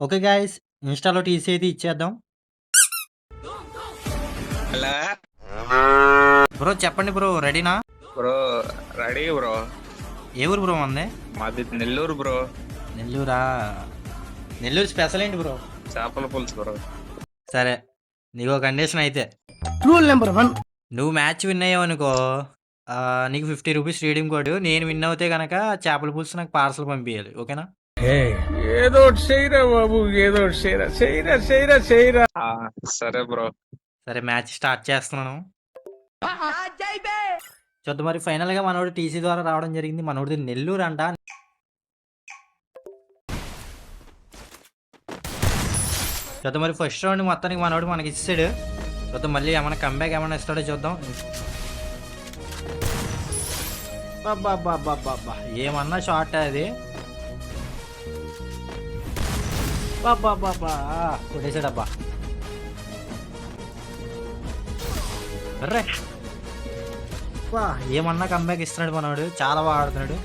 Okay guys. ఇన్‌స్టా‌లో TC అయితే ఇచ్చేద్దాం. హలో బ్రో చెప్పండి బ్రో రెడీనా? Bro, ready bro. ఏ ఊరు బ్రో మనది? మాది నెల్లూరు బ్రో. నెల్లూరా? నెల్లూరు స్పెషల్ ఏంటి బ్రో? చేపల పులుసు బ్రో. సరే. నీకో కండిషన్ అయితే. Rule number 1. నువ్వు మ్యాచ్ విన్ అయ్యావనుకో నీకు ₹50 రీడీమ్ కోడ్. నేను విన్ అవుతే గనక చేపల పులుసు నాకు పార్సల్ పంపియాలి. ఓకేనా? ఏదో ఒకటి చేయరా బాబు, ఏదో ఒకటి చేయరా. ఆ, సరే బ్రో. సరే మ్యాచ్ స్టార్ట్ చేస్తున్నాను. చూద్దాం మరి ఫైనల్‌గా మనోడు టీసీ ద్వారా రావడం జరిగింది. మనోడిది నెల్లూరు అంట. చూద్దాం మరి ఫస్ట్ రౌండ్ మొత్తానికి మనోడు మనకి ఇచ్చాడు. చూద్దాం మళ్ళీ ఏమైనా కంబ్యాక్ ఏమైనా ఇస్తాడో చూద్దాం. అబ్బబ్బబ్బబ్బబ్బా! ఏమన్నా షాట్ అది. అబ్బబ్బబ్బా! కొట్టేసాడబ్బా! అర్రే! అబ్బా! ఏమన్నా కంబ్యాక్ ఇస్తున్నాడు మనోడు. చాలా బాగా ఆడుతున్నాడు.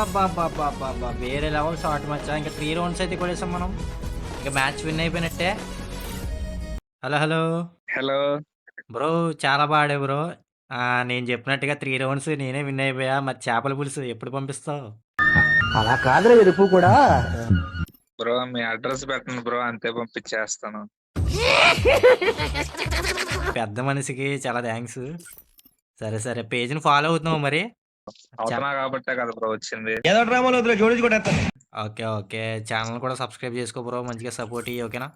అబ్బబ్బబ్బబ్బబ్బా! వేరే లెవెల్ షాట్ మచ్చా. ఇంకా 3 రౌండ్స్ అయితే కొట్టేసాం మనం. ఇక మ్యాచ్ విన్ అయిపోయినట్టే. హలో. హలో బ్రో చాలా బాగా ఆడావు బ్రో. నేను చెప్పినట్టుగా 3 రౌండ్స్ నేనే విన్ అయిపోయా. మరి చేపల పులుసు ఎప్పుడు పంపిస్తావు? అలా కాదురా ఎరుపు కూడా. బ్రో, మీ అడ్రస్ పెట్టండి బ్రో, అంతే పంపించేస్తాను. పెద్ద మనిషికి చాలా థ్యాంక్స్. సరే పేజ్‌ని ఫాలో అవుతున్నావా మరి? అవుతున్నా కాబట్టే కదా బ్రో వచ్చింది. ఏదో డ్రామాలో వద్దులే, జోడించుకుంటా. ఓకే. ఛానెల్ కూడా సబ్స్క్రైబ్ చేసుకో బ్రో. మంచిగా సపోర్ట్ ఇయ్యి. ఓకేనా?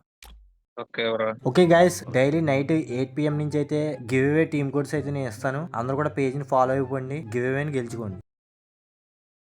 Okay bro. Okay guys, daily night 8 PM నుంచి అయితే గివ్ అవే టీమ్ కోడ్స్ అయితే నేను ఇస్తాను. అందరూ కూడా పేజ్‌ని ఫాలో అయిపోండి. గివ్ అవేని గెలుచుకోండి.